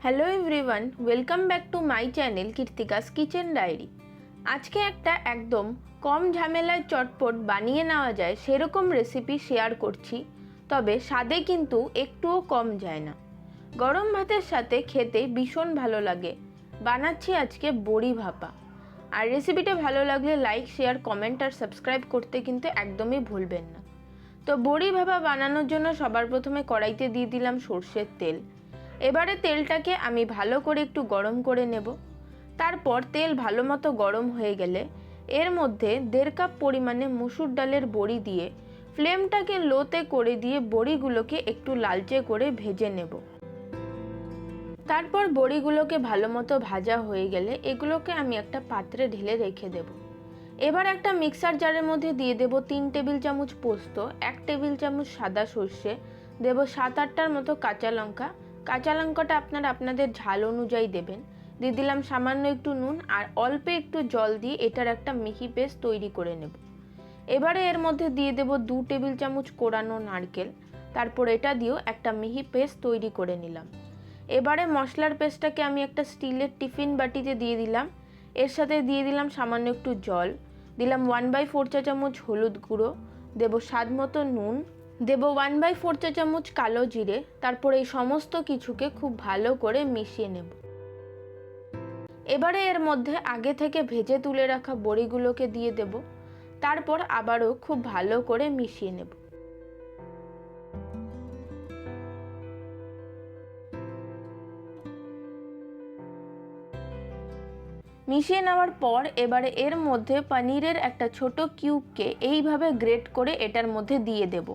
Hello everyone, welcome back to my channel Kirtika's kitchen diary. আজকে একটা একদম কম ঝামেলায় চটপট বানিয়ে নেওয়া যায় সেরকম রেসিপি শেয়ার করছি, তবে স্বাদে কিন্তু একটুও কম যায় না। গরম ভাতের সাথে খেতে ভীষণ ভালো লাগে। বানাচ্ছি আজকে বড়ি ভাপা। আর রেসিপিটা ভালো লাগলে লাইক, শেয়ার, কমেন্ট আর সাবস্ক্রাইব করতে কিন্তু একদমই ভুলবেন না। তো বড়ি ভাপা বানানোর জন্য সবার প্রথমে কড়াইতে দিয়ে দিলাম সর্ষের তেল। এবারে তেলটাকে আমি ভালো করে একটু গরম করে নেব। তারপর তেল ভালো মতো গরম হয়ে গেলে এর মধ্যে 1.5 কাপ পরিমাণে মসুর ডালের বড়ি দিয়ে ফ্লেমটাকে লোতে করে দিয়ে বড়িগুলোকে একটু লালচে করে ভেজে নেব। তারপর বড়িগুলোকে ভালো মতো ভাজা হয়ে গেলে এগুলোকে আমি একটা পাত্রে ঢেলে রেখে দেব। এবার একটা মিক্সার জারের মধ্যে দিয়ে দেব 3 টেবিল চামচ পোস্ত, 1 টেবিল চামচ সাদা সর্ষে, দেব 7-8টার মতো কাঁচা লঙ্কা। কাঁচা লঙ্কাটা আপনারা আপনাদের ঝাল অনুযায়ী দেবেন। দিয়ে দিলাম সামান্য একটু নুন আর অল্প একটু জল দিয়ে এটার একটা মিহি পেস্ট তৈরি করে নেব। এবারে এর মধ্যে দিয়ে দেব 2 টেবিল চামচ কোরানো নারকেল। তারপর এটা দিয়েও একটা মিহি পেস্ট তৈরি করে নিলাম। এবারে মশলার পেস্টটাকে আমি একটা স্টিলের টিফিন বাটিতে দিয়ে দিলাম। এর সাথে দিয়ে দিলাম সামান্য একটু জল, দিলাম 1/4 চা চামচ হলুদ গুঁড়ো, দেব স্বাদ মতো নুন, দেব 1/4 চা চামচ কালো জিরে। তারপর এই সমস্ত কিছুকে খুব ভালো করে মিশিয়ে নেব। এবারে এর মধ্যে আগে থেকে ভেজে তুলে রাখা বড়িগুলোকে দিয়ে দেব। তারপর আবারও খুব ভালো করে মিশিয়ে নেব। মিশিয়ে নেওয়ার পর এবারে এর মধ্যে পনিরের একটা ছোট কিউবকে এইভাবে গ্রেট করে এটার মধ্যে দিয়ে দেব।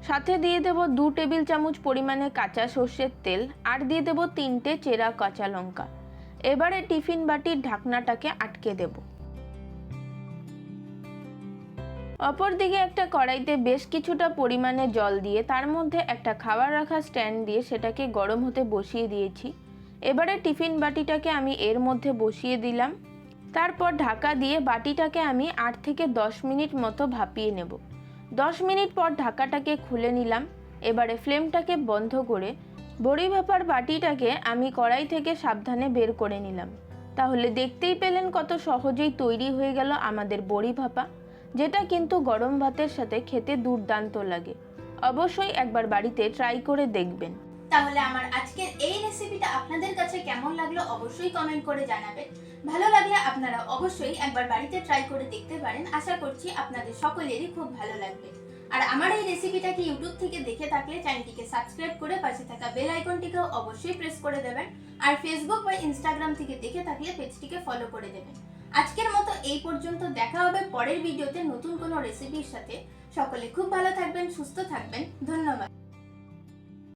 সাথে দিয়ে দেব 2 টেবিল চামচ পরিমাণে কাঁচা সর্ষের তেল আর দিয়ে দেব 3টে চেরা কাঁচা লঙ্কা। এবারে টিফিন বাটির ঢাকনাটাকে আটকে দেব। অপরদিকে একটা কড়াইতে বেশ কিছুটা পরিমাণে জল দিয়ে তার মধ্যে একটা খাবার রাখা স্ট্যান্ড দিয়ে সেটাকে গরম হতে বসিয়ে দিয়েছি। এবারে টিফিন বাটিটাকে আমি এর মধ্যে বসিয়ে দিলাম। তারপর ঢাকা দিয়ে বাটিটাকে আমি 8 থেকে 10 মিনিট মতো ভাপিয়ে নেব। 10 মিনিট পর ঢাকাটাকে খুলে নিলাম। এবারে ফ্লেমটাকে বন্ধ করে বড়ি ভাপার বাটিটাকে আমি কড়াই থেকে সাবধানে বের করে নিলাম। তাহলে দেখতেই পেলেন কত সহজেই তৈরি হয়ে গেল আমাদের বড়ি ভাপা, যেটা কিন্তু গরম ভাতের সাথে খেতে দুর্দান্ত লাগে। অবশ্যই একবার বাড়িতে ট্রাই করে দেখবেন। তাহলে আমার আজকের এই রেসিপিটা আপনাদের কাছে কেমন লাগলো অবশ্যই কমেন্ট করে জানাবেন। ভালো লাগলে আপনারা অবশ্যই একবার বাড়িতে ট্রাই করে দেখতে পারেন। আশা করছি আপনাদের সকলেরই খুব ভালো লাগবে। আর আমার এই রেসিপিটাকে ইউটিউব থেকে দেখে থাকলে চ্যানেলটিকে সাবস্ক্রাইব করে পাশে থাকা বেল আইকনটিকেও অবশ্যই প্রেস করে দেবেন। আর ফেসবুক বা ইনস্টাগ্রাম থেকে দেখে থাকলে পেজটিকে ফলো করে দেবেন। আজকের মতো এই পর্যন্ত, দেখা হবে পরের ভিডিওতে নতুন কোনো রেসিপির সাথে। সকলে খুব ভালো থাকবেন, সুস্থ থাকবেন। ধন্যবাদ।